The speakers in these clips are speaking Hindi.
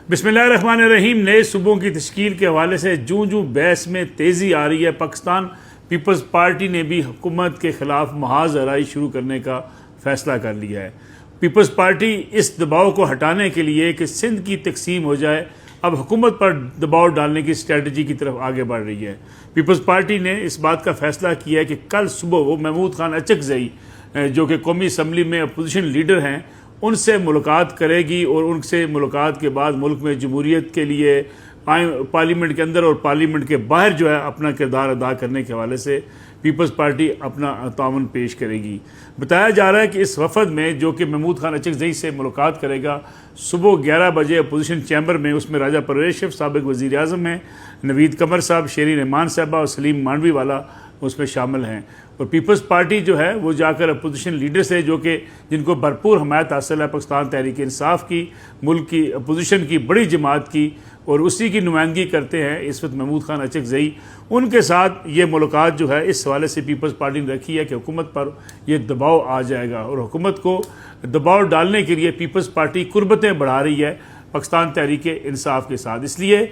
बिस्मिल्लाहिर्रहमानिर्रहीम। नए सूबों की तश्कील के हवाले से जूं जूं बहस में तेज़ी आ रही है, पाकिस्तान पीपल्स पार्टी ने भी हुकूमत के ख़िलाफ़ महाज आराई शुरू करने का फ़ैसला कर लिया है। पीपल्स पार्टी इस दबाव को हटाने के लिए कि सिंध की तकसीम हो जाए, अब हुकूमत पर दबाव डालने की स्ट्रेटजी की तरफ आगे बढ़ रही है। पीपल्स पार्टी ने इस बात का फ़ैसला किया है कि कल सुबह वो महमूद खान अचकज़ई, जो कि कौमी असम्बली में अपोजिशन लीडर हैं, उनसे मुलाकात करेगी और उनसे मुलाकात के बाद मुल्क में जमहूरियत के लिए पार्लियामेंट के अंदर और पार्लियामेंट के बाहर जो है अपना किरदार अदा करने के हवाले से पीपल्स पार्टी अपना ताउन पेश करेगी। बताया जा रहा है कि इस वफद में, जो कि महमूद खान अचकज़ई से मुलाकात करेगा, सुबह 11 बजे अपोजिशन चैम्बर में, उसमें राजा परवेज़ शरीफ साबिक़ वज़ीर आज़म हैं, नवीद कमर साहब, शेरी रहमान साहबा और सलीम मांडवी वाला उसमें शामिल हैं। और पीपल्स पार्टी जो है वो जाकर अपोजिशन लीडर से, जो कि जिनको भरपूर हमायत हासिल है पाकिस्तान तहरीक इंसाफ की, मुल्क की अपोजिशन की बड़ी जमात की, और उसी की नुमाइंदगी करते हैं इस वक्त महमूद खान अचकज़ई, उनके साथ ये मुलाकात जो है इस हवाले से पीपल्स पार्टी ने रखी है कि हुकूमत पर यह दबाव आ जाएगा और हुकूमत को दबाव डालने के लिए पीपल्स पार्टी कुर्बतें बढ़ा रही है पाकिस्तान तहरीक इंसाफ के साथ। इसलिए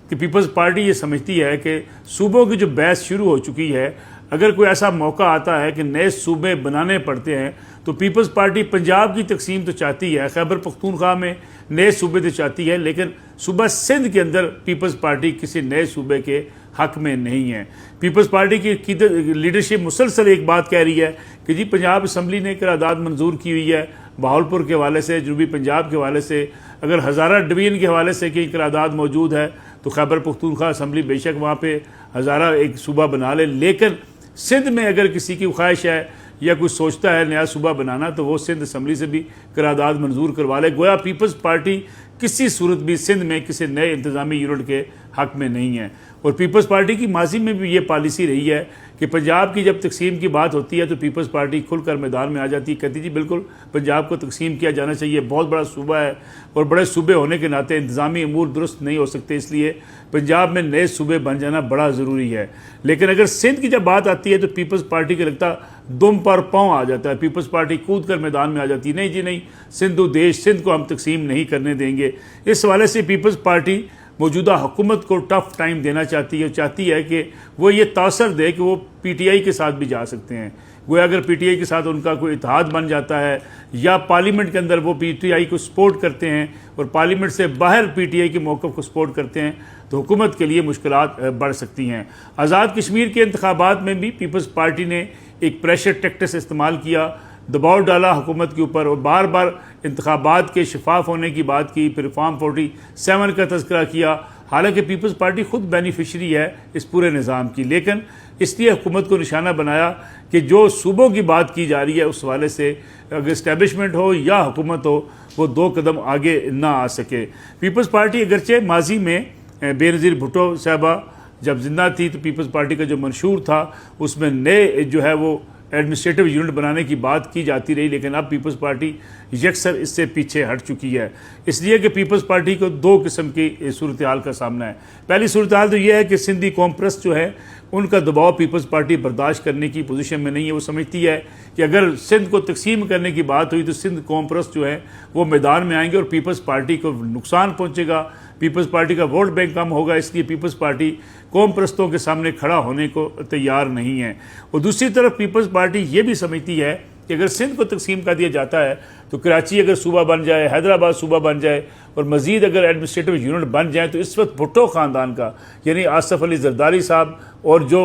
कि पीपल्स पार्टी ये समझती है कि सूबों की जो बहस शुरू हो चुकी है, अगर कोई ऐसा मौका आता है कि नए सूबे बनाने पड़ते हैं तो पीपल्स पार्टी पंजाब की तकसीम तो चाहती है, खैबर पख्तूनख्वा में नए सूबे तो चाहती है, लेकिन सूबा सिंध के अंदर पीपल्स पार्टी किसी नए सूबे के हक में नहीं है। पीपल्स पार्टी की लीडरशिप मुसलसल एक बात कह रही है कि जी पंजाब असम्बली ने करारदाद मंजूर की हुई है बहावलपुर के हवाले से, जनूबी पंजाब के हवाले से, अगर हज़ारा डिवीज़न के हवाले से कहीं करारदाद मौजूद है तो खैबर पख्तूनख्वा असम्बली बेशक वहाँ पे हज़ारा एक सूबा बना ले, लेकिन सिंध में अगर किसी की ख्वाहिश है या कुछ सोचता है नया सूबा बनाना तो वो सिंध असम्बली से भी करारदाद मंजूर करवा ले। गोया पीपल्स पार्टी किसी सूरत भी सिंध में किसी नए इंतजामी यूनिट के हक में नहीं है। और पीपल्स पार्टी की माजी में भी ये पॉलिसी रही है कि पंजाब की जब तकसीम की बात होती है तो पीपल्स पार्टी खुलकर मैदान में आ जाती है, कहती जी बिल्कुल पंजाब को तकसीम किया जाना चाहिए, बहुत बड़ा सूबा है और बड़े सूबे होने के नाते इंतजामी अमूर दुरुस्त नहीं हो सकते, इसलिए पंजाब में नए सूबे बन जाना बड़ा ज़रूरी है। लेकिन अगर सिंध की जब बात आती है तो पीपल्स पार्टी को लगता दुम पर पाँव आ जाता है, पीपल्स पार्टी कूद कर मैदान में आ जाती है, नहीं जी नहीं, सिंधु देश, सिंध को हम तकसीम नहीं करने देंगे। इस हवाले से पीपल्स पार्टी मौजूदा हुकूमत को टफ टाइम देना चाहती है, चाहती है कि वो ये तासर दे कि वो पीटीआई के साथ भी जा सकते हैं। गोया अगर पीटीआई के साथ उनका कोई इत्तेहाद बन जाता है या पार्लियामेंट के अंदर वो पीटीआई को सपोर्ट करते हैं और पार्लियामेंट से बाहर पीटीआई के मौक़िफ़ को सपोर्ट करते हैं तो हुकूमत के लिए मुश्किलात बढ़ सकती हैं। आज़ाद कश्मीर के इंतखाबात में भी पीपल्स पार्टी ने एक प्रेशर टैक्टिक्स इस्तेमाल किया, दबाव डाला हुकूमत के ऊपर और बार बार इंतखाबात के शफाफ होने की बात की, फिर फॉर्म 47 का तज़किरा किया। हालांकि पीपल्स पार्टी खुद बेनिफिशरी है इस पूरे निज़ाम की, लेकिन इसलिए हुकूमत को निशाना बनाया कि जो सूबों की बात की जा रही है उस हवाले से अगर इस्टेब्लिशमेंट हो या हुकूमत हो वो दो कदम आगे ना आ सके। पीपल्स पार्टी अगरचे माजी में बेनज़ीर भुट्टो साहबा जब जिंदा थी तो पीपल्स पार्टी का जो मंशूर था उसमें नए जो है वो एडमिनिस्ट्रेटिव यूनिट बनाने की बात की जाती रही, लेकिन अब पीपल्स पार्टी यकसर इससे पीछे हट चुकी है। इसलिए कि पीपल्स पार्टी को दो किस्म की सूरत हाल का सामना है। पहली सूरत हाल तो यह है कि सिंधी कौम परस्त जो है उनका दबाव पीपल्स पार्टी बर्दाश्त करने की पोजीशन में नहीं है। वो समझती है कि अगर सिंध को तकसीम करने की बात हुई तो सिंध कौम परस्त जो है वो मैदान में आएंगे और पीपल्स पार्टी को नुकसान पहुँचेगा, पीपल्स पार्टी का वोट बैंक कम होगा, इसलिए पीपल्स पार्टी कौम परस्तों के सामने खड़ा होने को तैयार नहीं है। और दूसरी तरफ पीपल्स पार्टी ये भी समझती है कि अगर सिंध को तकसीम कर दिया जाता है तो कराची अगर सूबा बन जाए, हैदराबाद सूबा बन जाए और मज़ीद अगर एडमिनिस्ट्रेटिव यूनिट बन जाए तो इस वक्त भुट्टो ख़ानदान का, यानी आसफ़ अली ज़रदारी साहब और जो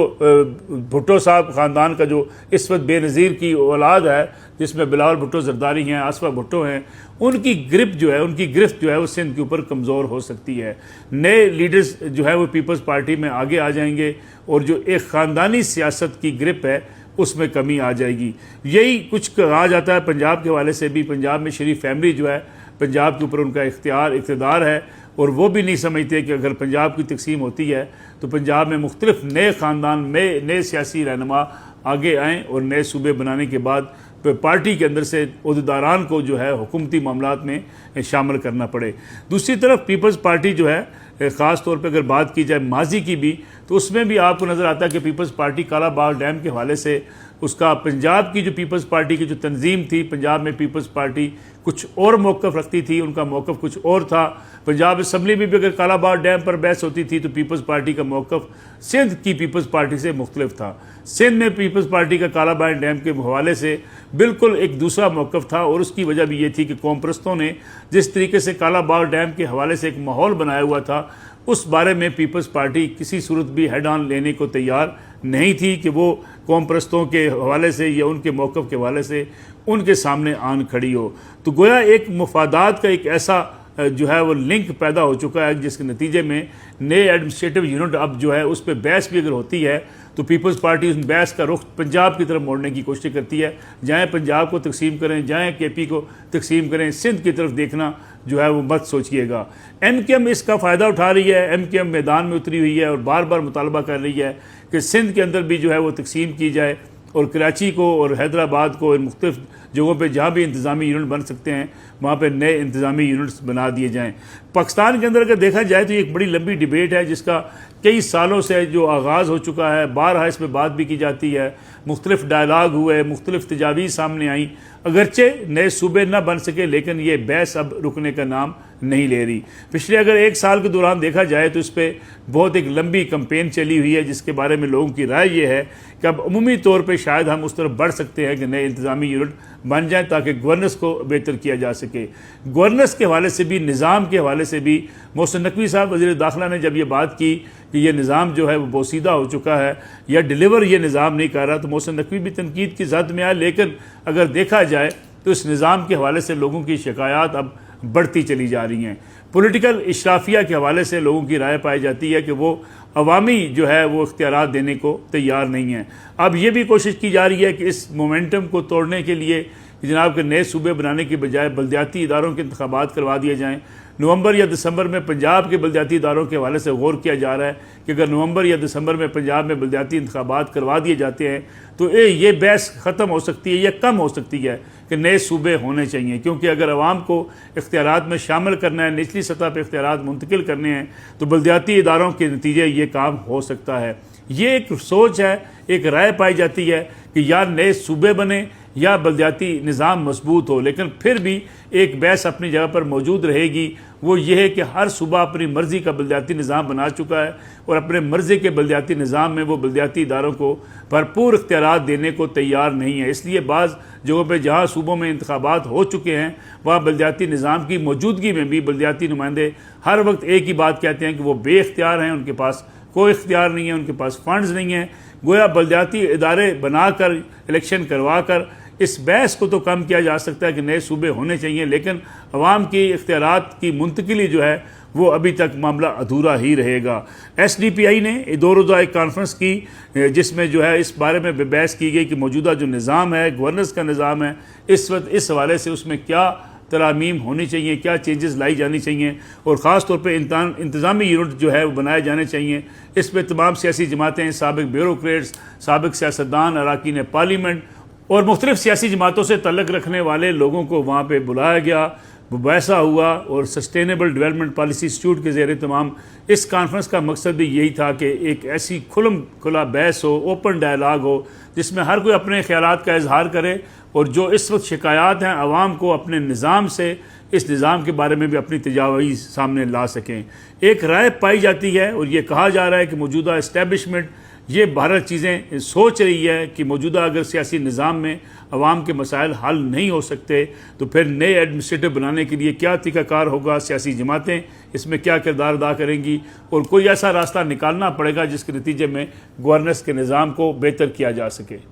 भुट्टो साहब ख़ानदान का जो इस वक्त बेनज़ीर की औलाद है जिसमें बिलावल भुट्टो ज़रदारी हैं, आसफ़ा भुट्टो हैं, उनकी गिरफ्त जो है वो सिंध के ऊपर कमज़ोर हो सकती है। नए लीडर्स जो है वो पीपल्स पार्टी में आगे आ जाएंगे और जो एक ख़ानदानी सियासत की ग्रिप है उसमें कमी आ जाएगी। यही कुछ कहा जाता है पंजाब के हवाले से भी। पंजाब में शरीफ फैमिली जो है, पंजाब के ऊपर उनका इख्तियार है और वो भी नहीं समझते कि अगर पंजाब की तकसीम होती है तो पंजाब में मुख्तलिफ नए ख़ानदान में नए सियासी रहनुमा आगे आएँ और नए सूबे बनाने के बाद पार्टी के अंदर से ओहदेदारान को जो है हुकूमती मामलात में शामिल करना पड़े। दूसरी तरफ पीपल्स पार्टी जो है ख़ास तौर पे अगर बात की जाए माजी की भी तो उसमें भी आपको नज़र आता है कि पीपल्स पार्टी काला बाग डैम के हवाले से उसका पंजाब की जो पीपल्स पार्टी की जो तंजीम थी, पंजाब में पीपल्स पार्टी कुछ और मौक़िफ़ रखती थी, उनका मौक़िफ़ कुछ और था। पंजाब असम्बली में भी अगर कालाबाग डैम पर बहस होती थी तो पीपल्स पार्टी का मौक़िफ़ सिंध की पीपल्स पार्टी से मुख्तलिफ था। सिंध में पीपल्स पार्टी का कालाबाग डैम के हवाले से बिल्कुल एक दूसरा मौक़िफ़ था, और उसकी वजह भी ये थी कि कौम परस्तों ने जिस तरीके से कालाबाग डैम के हवाले से एक माहौल बनाया हुआ था, उस बारे में पीपल्स पार्टी किसी सूरत भी हेड ऑन लेने को तैयार नहीं थी कि वो कौम परस्तों के हवाले से या उनके मौक़िफ़ के हवाले से उनके सामने आन खड़ी हो। तो गोया एक मुफादात का एक ऐसा जो है वो लिंक पैदा हो चुका है, जिसके नतीजे में नए एडमिनिस्ट्रेटिव यूनिट अब जो है उस पर बहस भी अगर होती है तो पीपल्स पार्टी उस बहस का रुख पंजाब की तरफ मोड़ने की कोशिश करती है। जाएँ पंजाब को तकसीम करें, जाएँ KP को तकसीम करें, सिंध की तरफ देखना जो है वो मत सोचिएगा। MKM इसका फ़ायदा उठा रही है। MKM मैदान में उतरी हुई है और बार बार मुतालबा कर रही है कि सिंध के अंदर भी जो है वो तकसीम की जाए, और कराची को और हैदराबाद को इन मुख्तलिफ जगहों पे जहाँ भी इंतज़ामी यूनिट बन सकते हैं वहाँ पे नए इंतज़ामी यूनिट्स बना दिए जाएँ। पाकिस्तान के अंदर अगर देखा जाए तो ये एक बड़ी लंबी डिबेट है, जिसका कई सालों से जो आगाज़ हो चुका है। बारहा इस पर बात भी की जाती है, मुख्तलिफ डायलाग हुए, मुख्तलिफ तजावीज़ सामने आई। अगरचे नए सूबे ना बन सके, लेकिन ये बहस अब रुकने का नाम नहीं ले रही। पिछले अगर 1 साल के दौरान देखा जाए तो इस पर बहुत एक लंबी कैंपेन चली हुई है, जिसके बारे में लोगों की राय ये है कि अब अमूमी तौर पे शायद हम उस तरफ बढ़ सकते हैं कि नए इंतज़ामी यूनिट बन जाए ताकि गवर्नेंस को बेहतर किया जा सके। गवर्नेंस के हवाले से भी, निज़ाम के हवाले से भी मोहसिन नकवी साहब वज़ीर दाखिला ने जब ये बात की कि ये निज़ाम जो है वो बोसीदा हो चुका है या डिलीवर ये निज़ाम नहीं कर रहा, तो मोहसिन नकवी भी तनकीद की ज़द में आए। लेकिन अगर देखा जाए तो इस निज़ाम के हवाले से लोगों की शिकायत अब बढ़ती चली जा रही हैं। पॉलिटिकल इशराफिया के हवाले से लोगों की राय पाई जाती है कि वो अवामी जो है वो इख्तियारात देने को तैयार नहीं है। अब ये भी कोशिश की जा रही है कि इस मोमेंटम को तोड़ने के लिए जनाब के नए सूबे बनाने की बजाय बल्दियाती इदारों के इंतखाबात करवा दिए जाएँ। नवंबर या दिसंबर में पंजाब के बल्दियाती इदारों के हवाले से गौर किया जा रहा है कि अगर नवंबर या दिसंबर में पंजाब में बल्दियाती इंतखाबात करवा दिए जाते हैं तो ये बहस ख़त्म हो सकती है या कम हो सकती है कि नए सूबे होने चाहिए। क्योंकि अगर आवाम को इख्तियारात में शामिल करना है, निचली सतह पर इख्तियारात मुंतकिल करने हैं, तो बल्दियाती इदारों के नतीजे ये काम हो सकता है। ये एक सोच है, एक राय पाई जाती है कि यार नए सूबे बने या बल्दियाती निज़ाम मजबूत हो, लेकिन फिर भी एक बहस अपनी जगह पर मौजूद रहेगी। वो ये है कि हर सूबा अपनी मर्ज़ी का बल्दियाती निज़ाम बना चुका है और अपने मर्ज़ी के बल्दियाती निज़ाम में वो बल्दियाती इदारों को भरपूर इख्तियारात देने को तैयार नहीं है। इसलिए बाज़ जगहों पर जहाँ सूबों में इंतखाबात हो चुके हैं वहाँ बल्दियाती निज़ाम की मौजूदगी में भी बल्दियाती नुमाइंदे हर वक्त एक ही बात कहते हैं कि वो बेख्तियार हैं, उनके पास कोई इख्तियार नहीं है, उनके पास फंड्स नहीं हैं। गोया बल्दियाती इदारे बनाकर इलेक्शन करवा कर इस बहस को तो कम किया जा सकता है कि नए सूबे होने चाहिए, लेकिन अवाम की इख्तियारात की मुंतकिली जो है वो अभी तक मामला अधूरा ही रहेगा। SDPI ने 2 रोज़ा एक कॉन्फ्रेंस की जिसमें जो है इस बारे में बहस की गई कि मौजूदा जो निज़ाम है, गवर्नेंस का निज़ाम है, इस वक्त इस हवाले से उसमें क्या तरामीम होनी चाहिए, क्या चेंजेस लाई जानी चाहिए और ख़ास तौर पे इंतज़ामी यूनिट जो है वो बनाए जाने चाहिए। इस पर तमाम सियासी जमातें, साबिक ब्यूरोक्रेट्स, साबिक सियासतदान, अरकान पार्लियामेंट और मुख्तलिफ सियासी जमातों से तल्लुक़ रखने वाले लोगों को वहाँ पर बुलाया गया, मुबाहिसा हुआ और सस्टेनेबल डेवलपमेंट पॉलिसी इंस्टीट्यूट के ज़ेरे तमाम इस कॉन्फ्रेंस का मकसद भी यही था कि एक ऐसी खुला बहस हो, ओपन डायलाग हो, जिसमें हर कोई अपने ख्यालात का इजहार करे और जो इस वक्त शिकायत हैं आवाम को अपने निज़ाम से, इस निज़ाम के बारे में भी अपनी तजावीज़ सामने ला सकें। एक राय पाई जाती है और ये कहा जा रहा है कि मौजूदा इस्टेब्लिशमेंट ये भारत चीज़ें सोच रही है कि मौजूदा अगर सियासी निज़ाम में अवाम के मसाइल हल नहीं हो सकते तो फिर नए एडमिनिस्ट्रेटिव बनाने के लिए क्या तरीक़ाकार होगा, सियासी जमातें इसमें क्या किरदार अदा करेंगी और कोई ऐसा रास्ता निकालना पड़ेगा जिसके नतीजे में गवर्नेंस के निज़ाम को बेहतर किया जा सके।